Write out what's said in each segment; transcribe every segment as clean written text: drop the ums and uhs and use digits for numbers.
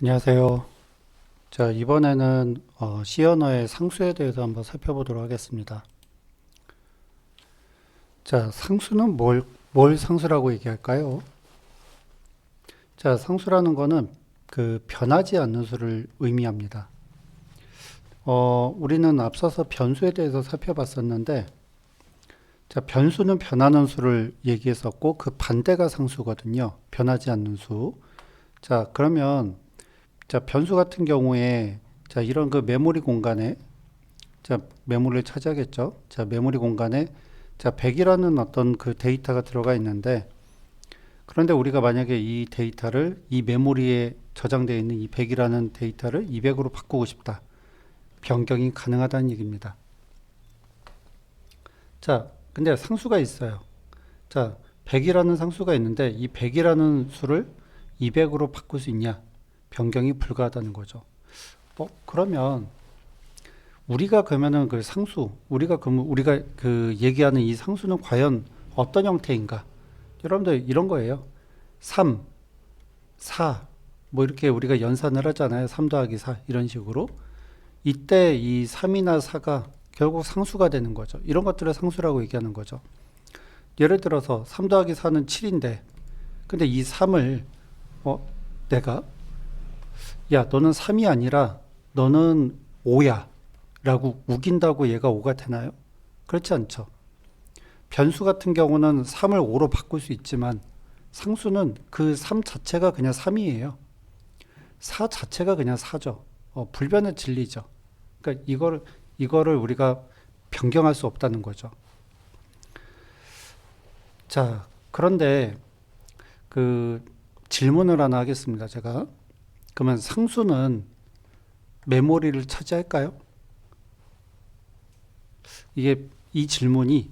안녕하세요. 자, 이번에는 C 언어의 상수에 대해서 한번 살펴보도록 하겠습니다. 자, 상수는 뭘 상수라고 얘기할까요? 자, 상수라는 거는 그 변하지 않는 수를 의미합니다. 우리는 앞서서 변수에 대해서 살펴봤었는데, 자, 변수는 변하는 수를 얘기했었고, 그 반대가 상수거든요. 변하지 않는 수. 자, 그러면, 자, 변수 같은 경우에, 자, 이런 그 메모리 공간에 자, 메모리를 차지하겠죠. 자, 메모리 공간에 자, 100이라는 어떤 그 데이터가 들어가 있는데 그런데 우리가 만약에 이 데이터를 이 메모리에 저장되어 있는 이 100이라는 데이터를 200으로 바꾸고 싶다. 변경이 가능하다는 얘기입니다. 자, 근데 상수가 있어요. 자, 100이라는 상수가 있는데 이 100이라는 수를 200으로 바꿀 수 있냐? 변경이 불가하다는 거죠. 그러면 우리가 그러면은 그 상수, 우리가 그 얘기하는 이 상수는 과연 어떤 형태인가? 여러분들 이런 거예요. 3, 4, 뭐 이렇게 우리가 연산을 하잖아요. 3 더하기 4 이런 식으로. 이때 이 3이나 4가 결국 상수가 되는 거죠. 이런 것들을 상수라고 얘기하는 거죠. 예를 들어서 3 더하기 4는 7인데, 근데 이 3을 내가 야, 너는 3이 아니라 너는 5야. 라고 우긴다고 얘가 5가 되나요? 그렇지 않죠. 변수 같은 경우는 3을 5로 바꿀 수 있지만 상수는 그 3 자체가 그냥 3이에요. 4 자체가 그냥 4죠. 불변의 진리죠. 그러니까 이거를 우리가 변경할 수 없다는 거죠. 자, 그런데 그 질문을 하나 하겠습니다. 제가. 그러면 상수는 메모리를 차지할까요? 이게 이 질문이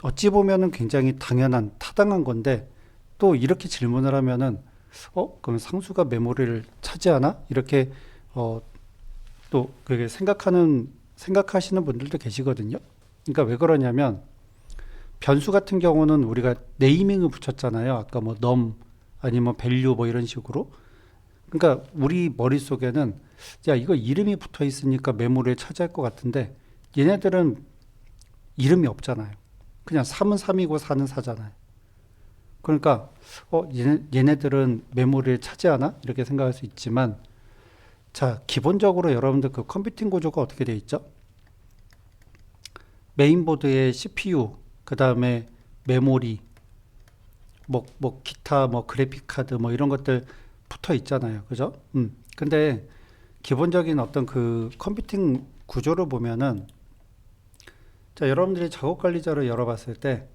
어찌 보면은 굉장히 당연한 타당한 건데 또 이렇게 질문을 하면은 그럼 상수가 메모리를 차지하나? 이렇게 또 그게 생각하시는 분들도 계시거든요. 그러니까 왜 그러냐면 변수 같은 경우는 우리가 네이밍을 붙였잖아요. 아까 뭐 num 아니면 value 뭐 이런 식으로. 그러니까 우리 머릿속에는 야, 이거 이름이 붙어 있으니까 메모리를 차지할 것 같은데 얘네들은 이름이 없잖아요. 그냥 3은 3이고 4는 4잖아요. 그러니까 얘네들은 메모리를 차지하나? 이렇게 생각할 수 있지만 자, 기본적으로 여러분들 그 컴퓨팅 구조가 어떻게 되어 있죠? 메인보드에 CPU, 그 다음에 메모리, 기타, 그래픽 카드, 이런 것들 붙어 있잖아요. 그죠? 근데 기본적인 어떤 그 컴퓨팅 구조를 보면은 자, 여러분들이 작업 관리자를 열어봤을 때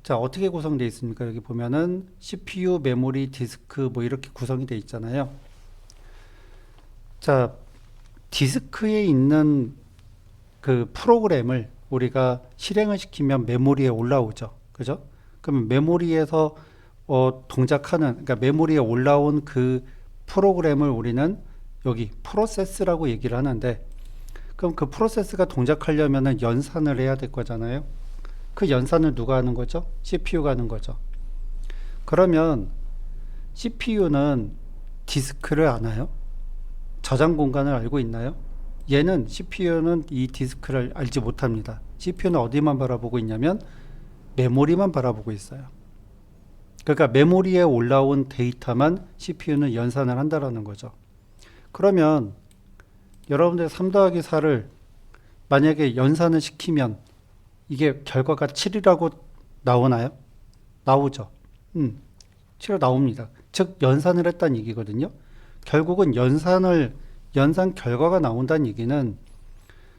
자, 어떻게 구성되어 있습니까? 여기 보면은 CPU, 메모리, 디스크 뭐 이렇게 구성이 되어 있잖아요. 자, 디스크에 있는 그 프로그램을 우리가 실행을 시키면 메모리에 올라오죠. 그죠? 그러면 메모리에서 그러니까 메모리에 올라온 그 프로그램을 우리는 여기 프로세스라고 얘기를 하는데 그럼 그 프로세스가 동작하려면 연산을 해야 될 거잖아요. 그 연산을 누가 하는 거죠? CPU가 하는 거죠. 그러면 CPU는 디스크를 아나요? 저장 공간을 알고 있나요? 얘는 CPU는 이 디스크를 알지 못합니다. CPU는 어디만 바라보고 있냐면 메모리만 바라보고 있어요. 그러니까 메모리에 올라온 데이터만 CPU는 연산을 한다라는 거죠. 그러면 여러분들 3 더하기 4를 만약에 연산을 시키면 이게 결과가 7이라고 나오나요? 나오죠. 7이 나옵니다. 즉 연산을 했다는 얘기거든요. 결국은 연산 결과가 나온다는 얘기는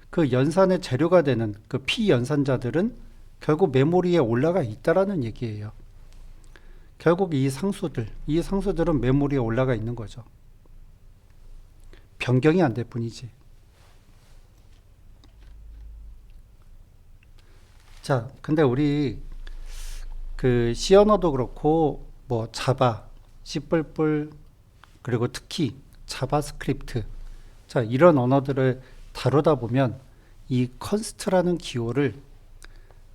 그 연산의 재료가 되는 그 피연산자들은 결국 메모리에 올라가 있다라는 얘기예요. 결국 이 상수들은 메모리에 올라가 있는 거죠. 변경이 안 될 뿐이지. 자, 근데 우리 그 C 언어도 그렇고 뭐 자바, C++, 그리고 특히 자바스크립트, 자, 이런 언어들을 다루다 보면 이 컨스트라는 기호를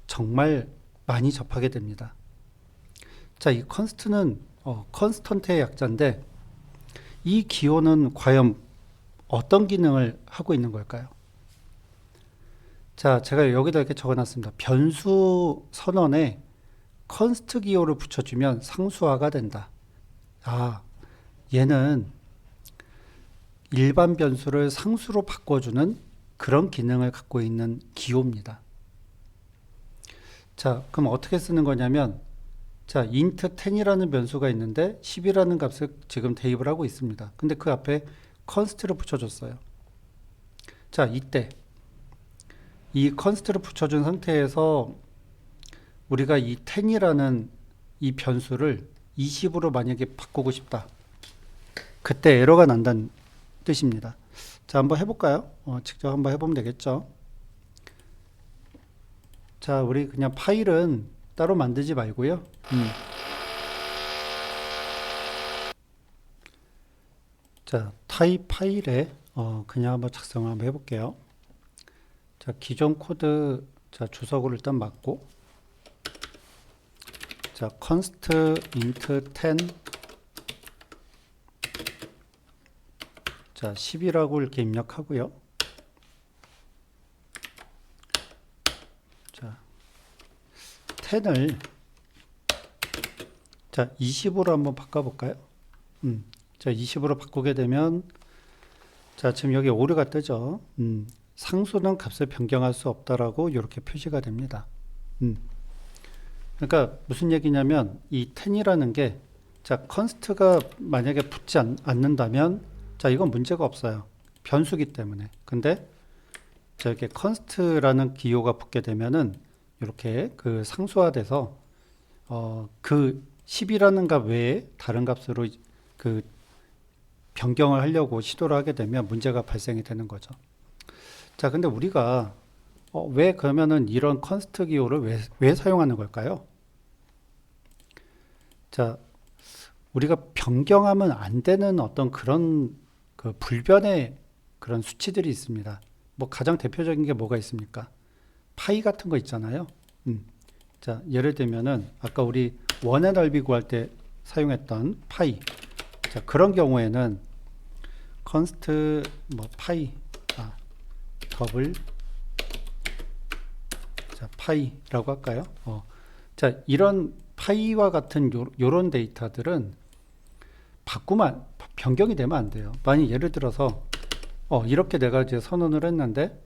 정말 많이 접하게 됩니다. 자, 이 컨스트는 컨스턴트의 약자인데 이 기호는 과연 어떤 기능을 하고 있는 걸까요? 자, 제가 여기다 이렇게 적어놨습니다. 변수 선언에 컨스트 기호를 붙여주면 상수화가 된다. 아, 얘는 일반 변수를 상수로 바꿔주는 그런 기능을 갖고 있는 기호입니다. 자, 그럼 어떻게 쓰는 거냐면, 자, int 10이라는 변수가 있는데 10이라는 값을 지금 대입을 하고 있습니다. 근데 그 앞에 const를 붙여줬어요. 자, 이때 이 const를 붙여준 상태에서 우리가 이 10이라는 이 변수를 20으로 만약에 바꾸고 싶다. 그때 에러가 난다는 뜻입니다. 자, 한번 해볼까요? 직접 한번 해보면 되겠죠. 자, 우리 그냥 파일은 따로 만들지 말고요. 자, 타입 파일에 그냥 한번 작성을 한번 해볼게요. 자, 기존 코드 자 주석으로 일단 맞고, 자, const int 10 자 10이라고 이렇게 입력하고요. 자, 10을 자 20으로 한번 바꿔볼까요? 자 20으로 바꾸게 되면 자 지금 여기 오류가 뜨죠. 상수는 값을 변경할 수 없다라고 이렇게 표시가 됩니다. 그러니까 무슨 얘기냐면 이 10이라는 게 자 const가 만약에 붙지 않는다면 자 이건 문제가 없어요. 변수기 때문에. 근데 자 이렇게 const라는 기호가 붙게 되면은 이렇게 그 상수화돼서 그 10이라는 값 외에 다른 값으로 그 변경을 하려고 시도를 하게 되면 문제가 발생이 되는 거죠. 자, 근데 우리가 왜 그러면은 이런 컨스트 기호를 왜 사용하는 걸까요? 자, 우리가 변경하면 안 되는 어떤 그런 그 불변의 그런 수치들이 있습니다. 뭐 가장 대표적인 게 뭐가 있습니까? 파이 같은 거 있잖아요. 자, 예를 들면은 아까 우리 원의 넓이 구할 때 사용했던 파이. 자, 그런 경우에는 const 뭐 파이 더블 자 파이라고 할까요? 자 이런 파이와 같은 요런 데이터들은 바꾸면 변경이 되면 안 돼요. 만약 예를 들어서 이렇게 내가 이제 선언을 했는데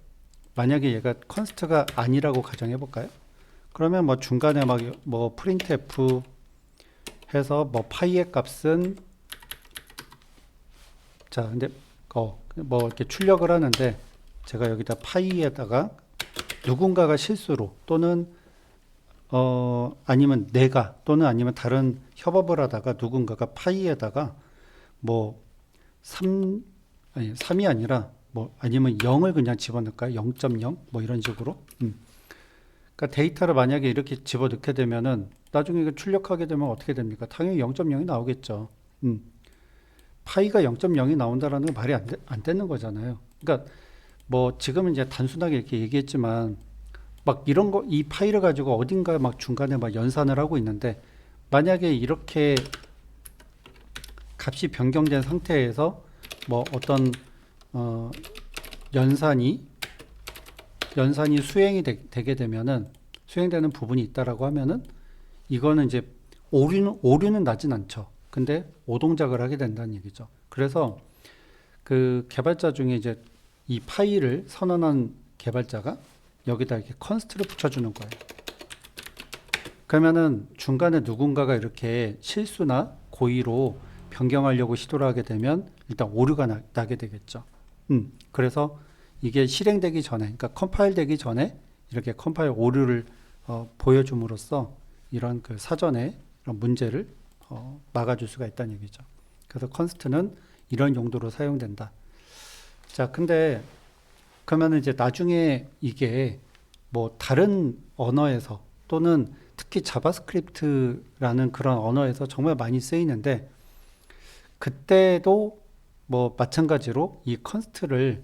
만약에 얘가 const가 아니라고 가정해 볼까요? 그러면 뭐 중간에 막 뭐 printf 해서 뭐 파이의 값은 자 근데 뭐 이렇게 출력을 하는데 제가 여기다 파이에다가 누군가가 실수로 또는 아니면 내가 또는 아니면 다른 협업을 하다가 누군가가 파이에다가 뭐 3이 아니라 뭐 아니면 0을 그냥 집어넣을까요? 0.0 뭐 이런 식으로. 그러니까 데이터를 만약에 이렇게 집어넣게 되면은 나중에 이거 출력하게 되면 어떻게 됩니까? 당연히 0.0이 나오겠죠. 파이가 0.0이 나온다라는 건 말이 안 되는 거잖아요. 그러니까 뭐 지금은 이제 단순하게 이렇게 얘기했지만 막 이런 거 이 파일을 가지고 어딘가 막 중간에 막 연산을 하고 있는데 만약에 이렇게 값이 변경된 상태에서 뭐 어떤 연산이 수행이 되게 되면은 수행되는 부분이 있다라고 하면은 이거는 이제 오류는 나진 않죠. 근데 오동작을 하게 된다는 얘기죠. 그래서 그 개발자 중에 이제 이 파일을 선언한 개발자가 여기다 이렇게 컨스트를 붙여주는 거예요. 그러면은 중간에 누군가가 이렇게 실수나 고의로 변경하려고 시도를 하게 되면 일단 오류가 나게 되겠죠. 그래서 이게 실행되기 전에, 그러니까 컴파일 되기 전에 이렇게 컴파일 오류를 보여줌으로써 이런 그 사전에 이런 문제를 막아줄 수가 있다는 얘기죠. 그래서 컨스트는 이런 용도로 사용된다. 자, 근데 그러면 이제 나중에 이게 뭐 다른 언어에서 또는 특히 자바스크립트라는 그런 언어에서 정말 많이 쓰이는데 그때도 뭐 마찬가지로 이 컨스트를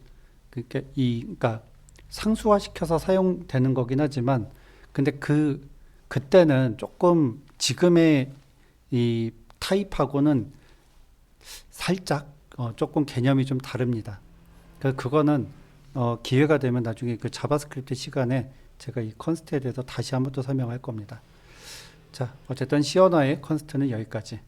그러니까 상수화시켜서 사용되는 거긴 하지만 근데 그때는 조금 지금의 이 타입하고는 살짝 조금 개념이 좀 다릅니다. 그거는 기회가 되면 나중에 그 자바스크립트 시간에 제가 이 컨스트에 대해서 다시 한번 또 설명할 겁니다. 자, 어쨌든 C 언어의 컨스트는 여기까지.